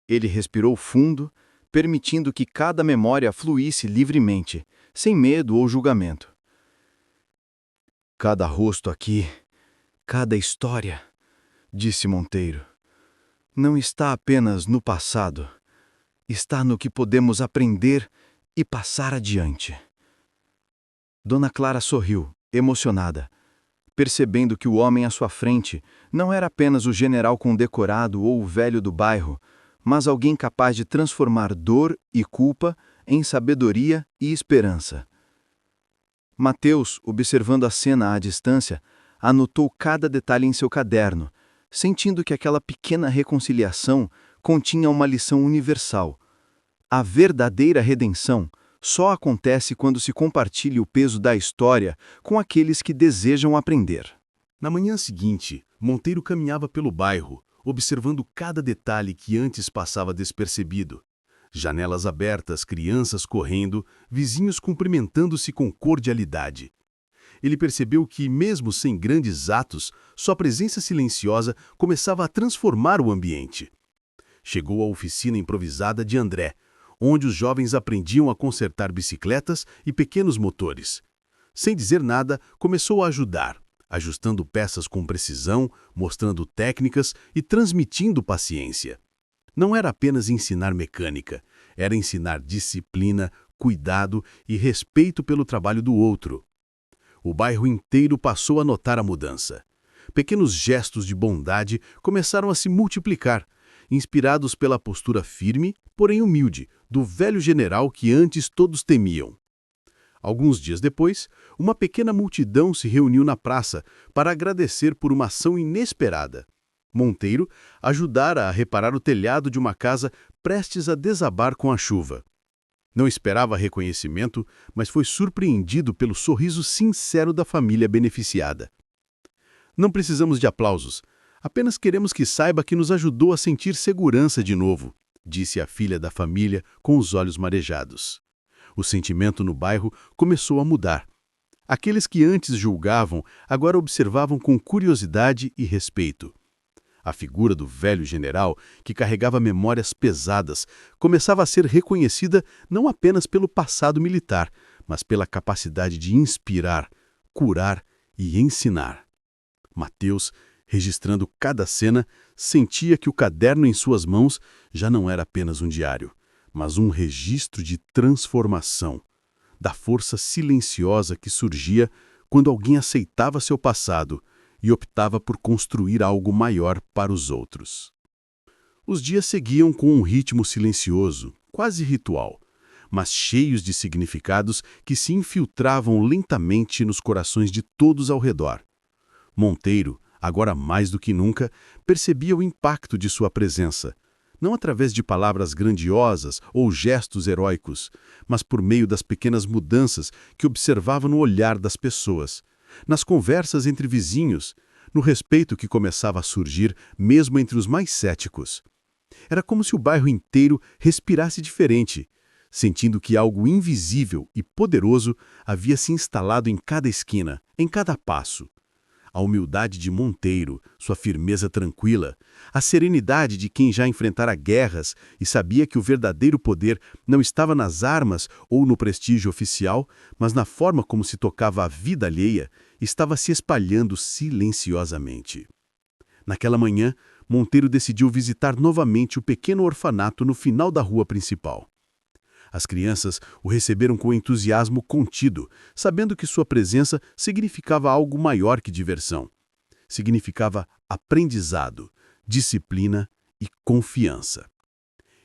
Ele respirou fundo, permitindo que cada memória fluísse livremente, sem medo ou julgamento. Cada rosto aqui, cada história, disse Monteiro, não está apenas no passado, está no que podemos aprender e passar adiante. Dona Clara sorriu, emocionada, percebendo que o homem à sua frente não era apenas o general condecorado ou o velho do bairro, mas alguém capaz de transformar dor e culpa em sabedoria e esperança. Mateus, observando a cena à distância, anotou cada detalhe em seu caderno, sentindo que aquela pequena reconciliação continha uma lição universal. A verdadeira redenção só acontece quando se compartilha o peso da história com aqueles que desejam aprender. Na manhã seguinte, Monteiro caminhava pelo bairro, observando cada detalhe que antes passava despercebido. Janelas abertas, crianças correndo, vizinhos cumprimentando-se com cordialidade. Ele percebeu que, mesmo sem grandes atos, sua presença silenciosa começava a transformar o ambiente. Chegou à oficina improvisada de André, onde os jovens aprendiam a consertar bicicletas e pequenos motores. Sem dizer nada, começou a ajudar, ajustando peças com precisão, mostrando técnicas e transmitindo paciência. Não era apenas ensinar mecânica, era ensinar disciplina, cuidado e respeito pelo trabalho do outro. O bairro inteiro passou a notar a mudança. Pequenos gestos de bondade começaram a se multiplicar, inspirados pela postura firme, porém humilde, do velho general que antes todos temiam. Alguns dias depois, uma pequena multidão se reuniu na praça para agradecer por uma ação inesperada. Monteiro ajudara a reparar o telhado de uma casa prestes a desabar com a chuva. Não esperava reconhecimento, mas foi surpreendido pelo sorriso sincero da família beneficiada. Não precisamos de aplausos, apenas queremos que saiba que nos ajudou a sentir segurança de novo, disse a filha da família com os olhos marejados. O sentimento no bairro começou a mudar. Aqueles que antes julgavam, agora observavam com curiosidade e respeito. A figura do velho general, que carregava memórias pesadas, começava a ser reconhecida não apenas pelo passado militar, mas pela capacidade de inspirar, curar e ensinar. Mateus, registrando cada cena, sentia que o caderno em suas mãos já não era apenas um diário, mas um registro de transformação, da força silenciosa que surgia quando alguém aceitava seu passado e optava por construir algo maior para os outros. Os dias seguiam com um ritmo silencioso, quase ritual, mas cheios de significados que se infiltravam lentamente nos corações de todos ao redor. Monteiro, agora mais do que nunca, percebia o impacto de sua presença, não através de palavras grandiosas ou gestos heróicos, mas por meio das pequenas mudanças que observava no olhar das pessoas, nas conversas entre vizinhos, no respeito que começava a surgir mesmo entre os mais céticos. Era como se o bairro inteiro respirasse diferente, sentindo que algo invisível e poderoso havia se instalado em cada esquina, em cada passo. A humildade de Monteiro, sua firmeza tranquila, a serenidade de quem já enfrentara guerras e sabia que o verdadeiro poder não estava nas armas ou no prestígio oficial, mas na forma como se tocava a vida alheia, estava se espalhando silenciosamente. Naquela manhã, Monteiro decidiu visitar novamente o pequeno orfanato no final da rua principal. As crianças o receberam com entusiasmo contido, sabendo que sua presença significava algo maior que diversão. Significava aprendizado, disciplina e confiança.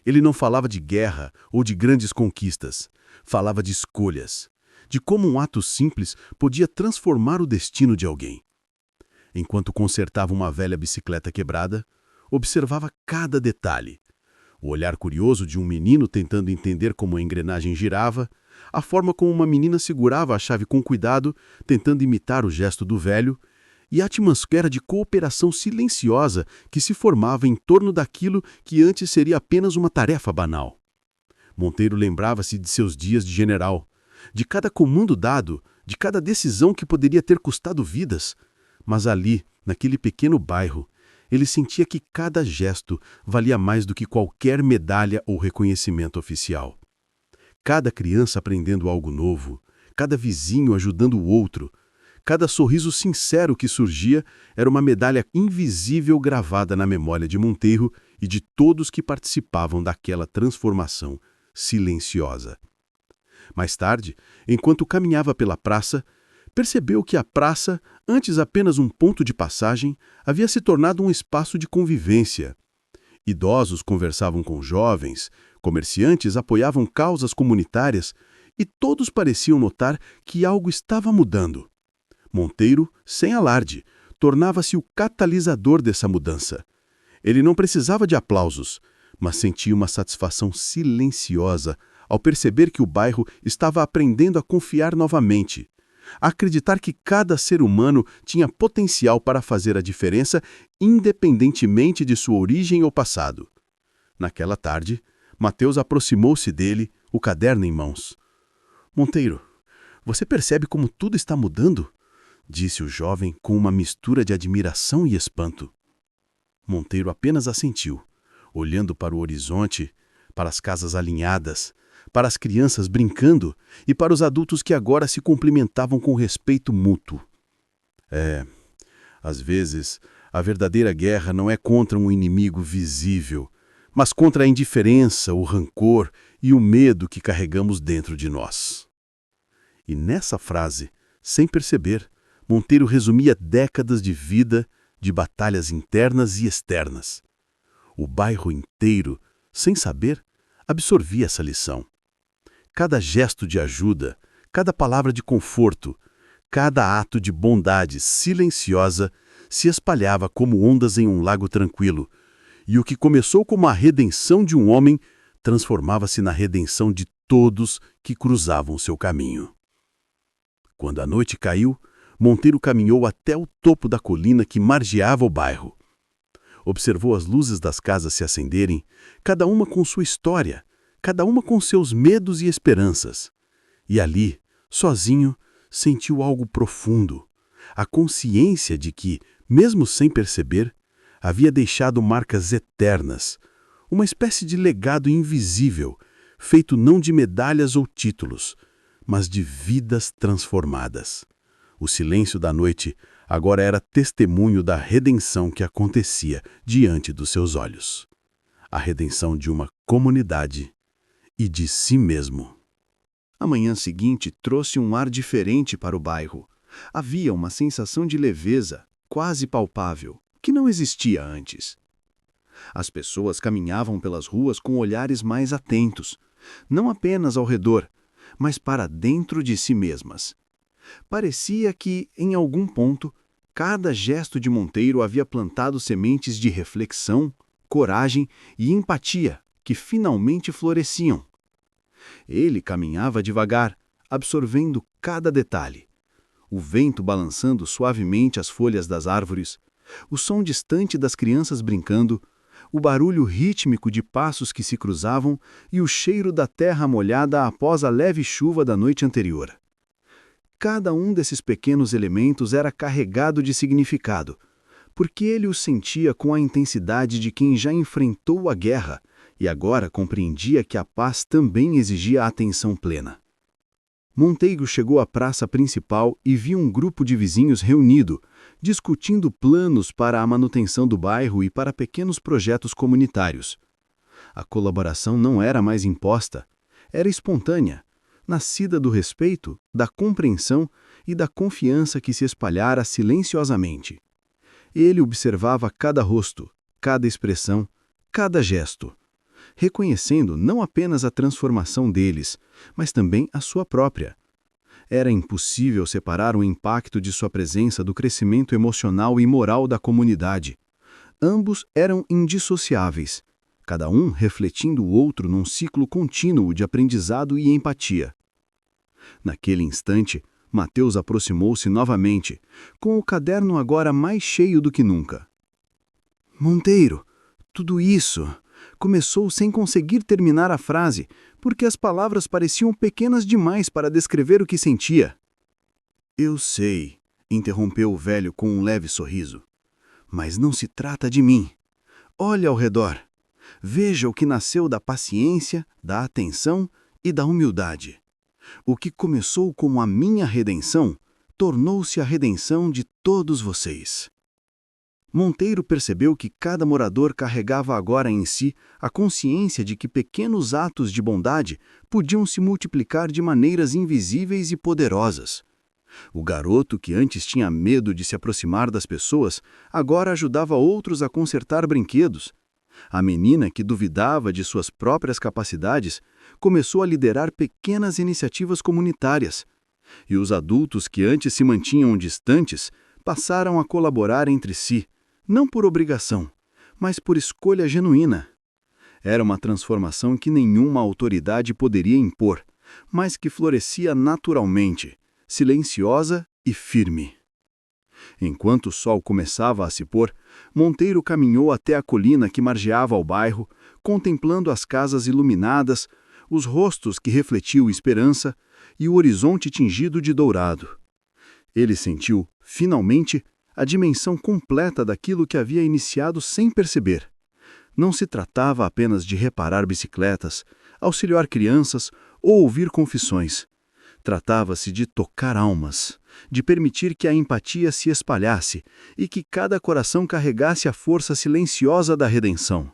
Ele não falava de guerra ou de grandes conquistas. Falava de escolhas, de como um ato simples podia transformar o destino de alguém. Enquanto consertava uma velha bicicleta quebrada, observava cada detalhe. O olhar curioso de um menino tentando entender como a engrenagem girava, a forma como uma menina segurava a chave com cuidado, tentando imitar o gesto do velho, e a atmosfera de cooperação silenciosa que se formava em torno daquilo que antes seria apenas uma tarefa banal. Monteiro lembrava-se de seus dias de general, de cada comando dado, de cada decisão que poderia ter custado vidas. Mas ali, naquele pequeno bairro, ele sentia que cada gesto valia mais do que qualquer medalha ou reconhecimento oficial. Cada criança aprendendo algo novo, cada vizinho ajudando o outro, cada sorriso sincero que surgia era uma medalha invisível gravada na memória de Monteiro e de todos que participavam daquela transformação silenciosa. Mais tarde, enquanto caminhava pela praça, percebeu que a praça, antes apenas um ponto de passagem, havia se tornado um espaço de convivência. Idosos conversavam com jovens, comerciantes apoiavam causas comunitárias e todos pareciam notar que algo estava mudando. Monteiro, sem alarde, tornava-se o catalisador dessa mudança. Ele não precisava de aplausos, mas sentia uma satisfação silenciosa ao perceber que o bairro estava aprendendo a confiar novamente, a acreditar que cada ser humano tinha potencial para fazer a diferença independentemente de sua origem ou passado. Naquela tarde, Mateus aproximou-se dele, o caderno em mãos. "Monteiro, você percebe como tudo está mudando?" disse o jovem com uma mistura de admiração e espanto. Monteiro apenas assentiu, olhando para o horizonte, para as casas alinhadas, para as crianças brincando e para os adultos que agora se cumprimentavam com respeito mútuo. Às vezes, a verdadeira guerra não é contra um inimigo visível, mas contra a indiferença, o rancor e o medo que carregamos dentro de nós. E nessa frase, sem perceber, Monteiro resumia décadas de vida, de batalhas internas e externas. O bairro inteiro, sem saber, absorvia essa lição. Cada gesto de ajuda, cada palavra de conforto, cada ato de bondade silenciosa se espalhava como ondas em um lago tranquilo, e o que começou como a redenção de um homem transformava-se na redenção de todos que cruzavam seu caminho. Quando a noite caiu, Monteiro caminhou até o topo da colina que margeava o bairro. Observou as luzes das casas se acenderem, cada uma com sua história, cada uma com seus medos e esperanças. E ali, sozinho, sentiu algo profundo, a consciência de que, mesmo sem perceber, havia deixado marcas eternas, uma espécie de legado invisível, feito não de medalhas ou títulos, mas de vidas transformadas. O silêncio da noite agora era testemunho da redenção que acontecia diante dos seus olhos. A redenção de uma comunidade e de si mesmo. A manhã seguinte trouxe um ar diferente para o bairro. Havia uma sensação de leveza, quase palpável, que não existia antes. As pessoas caminhavam pelas ruas com olhares mais atentos, não apenas ao redor, mas para dentro de si mesmas. Parecia que, em algum ponto, cada gesto de Monteiro havia plantado sementes de reflexão, coragem e empatia que finalmente floresciam. Ele caminhava devagar, absorvendo cada detalhe. O vento balançando suavemente as folhas das árvores, o som distante das crianças brincando, o barulho rítmico de passos que se cruzavam e o cheiro da terra molhada após a leve chuva da noite anterior. Cada um desses pequenos elementos era carregado de significado, porque ele os sentia com a intensidade de quem já enfrentou a guerra e agora compreendia que a paz também exigia atenção plena. Monteiro chegou à praça principal e viu um grupo de vizinhos reunido, discutindo planos para a manutenção do bairro e para pequenos projetos comunitários. A colaboração não era mais imposta, era espontânea, nascida do respeito, da compreensão e da confiança que se espalhara silenciosamente. Ele observava cada rosto, cada expressão, cada gesto. reconhecendo não apenas a transformação deles, mas também a sua própria. Era impossível separar o impacto de sua presença do crescimento emocional e moral da comunidade. Ambos eram indissociáveis, cada um refletindo o outro num ciclo contínuo de aprendizado e empatia. Naquele instante, Mateus aproximou-se novamente, com o caderno agora mais cheio do que nunca. Monteiro, tudo isso... Começou sem conseguir terminar a frase, porque as palavras pareciam pequenas demais para descrever o que sentia. Eu sei, interrompeu o velho com um leve sorriso. Mas não se trata de mim. Olhe ao redor. Veja o que nasceu da paciência, da atenção e da humildade. O que começou como a minha redenção, tornou-se a redenção de todos vocês. Monteiro percebeu que cada morador carregava agora em si a consciência de que pequenos atos de bondade podiam se multiplicar de maneiras invisíveis e poderosas. O garoto, que antes tinha medo de se aproximar das pessoas, agora ajudava outros a consertar brinquedos. A menina, que duvidava de suas próprias capacidades, começou a liderar pequenas iniciativas comunitárias. E os adultos, que antes se mantinham distantes, passaram a colaborar entre si, não por obrigação, mas por escolha genuína. Era uma transformação que nenhuma autoridade poderia impor, mas que florescia naturalmente, silenciosa e firme. Enquanto o sol começava a se pôr, Monteiro caminhou até a colina que margeava o bairro, contemplando as casas iluminadas, os rostos que refletiam esperança e o horizonte tingido de dourado. Ele sentiu, finalmente, a dimensão completa daquilo que havia iniciado sem perceber. Não se tratava apenas de reparar bicicletas, auxiliar crianças ou ouvir confissões. Tratava-se de tocar almas, de permitir que a empatia se espalhasse e que cada coração carregasse a força silenciosa da redenção.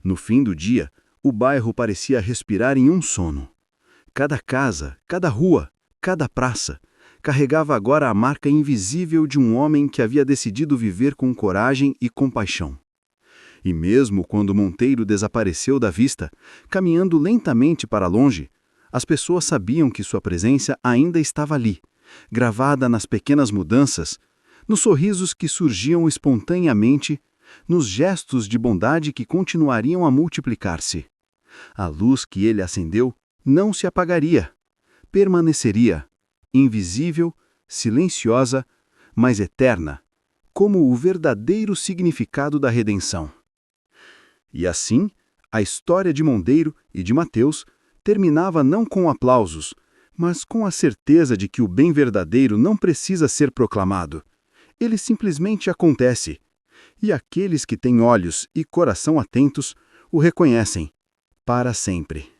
No fim do dia, o bairro parecia respirar em um sono. Cada casa, cada rua, cada praça, carregava agora a marca invisível de um homem que havia decidido viver com coragem e compaixão. E mesmo quando Monteiro desapareceu da vista, caminhando lentamente para longe, as pessoas sabiam que sua presença ainda estava ali, gravada nas pequenas mudanças, nos sorrisos que surgiam espontaneamente, nos gestos de bondade que continuariam a multiplicar-se. A luz que ele acendeu não se apagaria, permaneceria, invisível, silenciosa, mas eterna, como o verdadeiro significado da redenção. E assim, a história de Monteiro e de Mateus terminava não com aplausos, mas com a certeza de que o bem verdadeiro não precisa ser proclamado. Ele simplesmente acontece, e aqueles que têm olhos e coração atentos o reconhecem para sempre.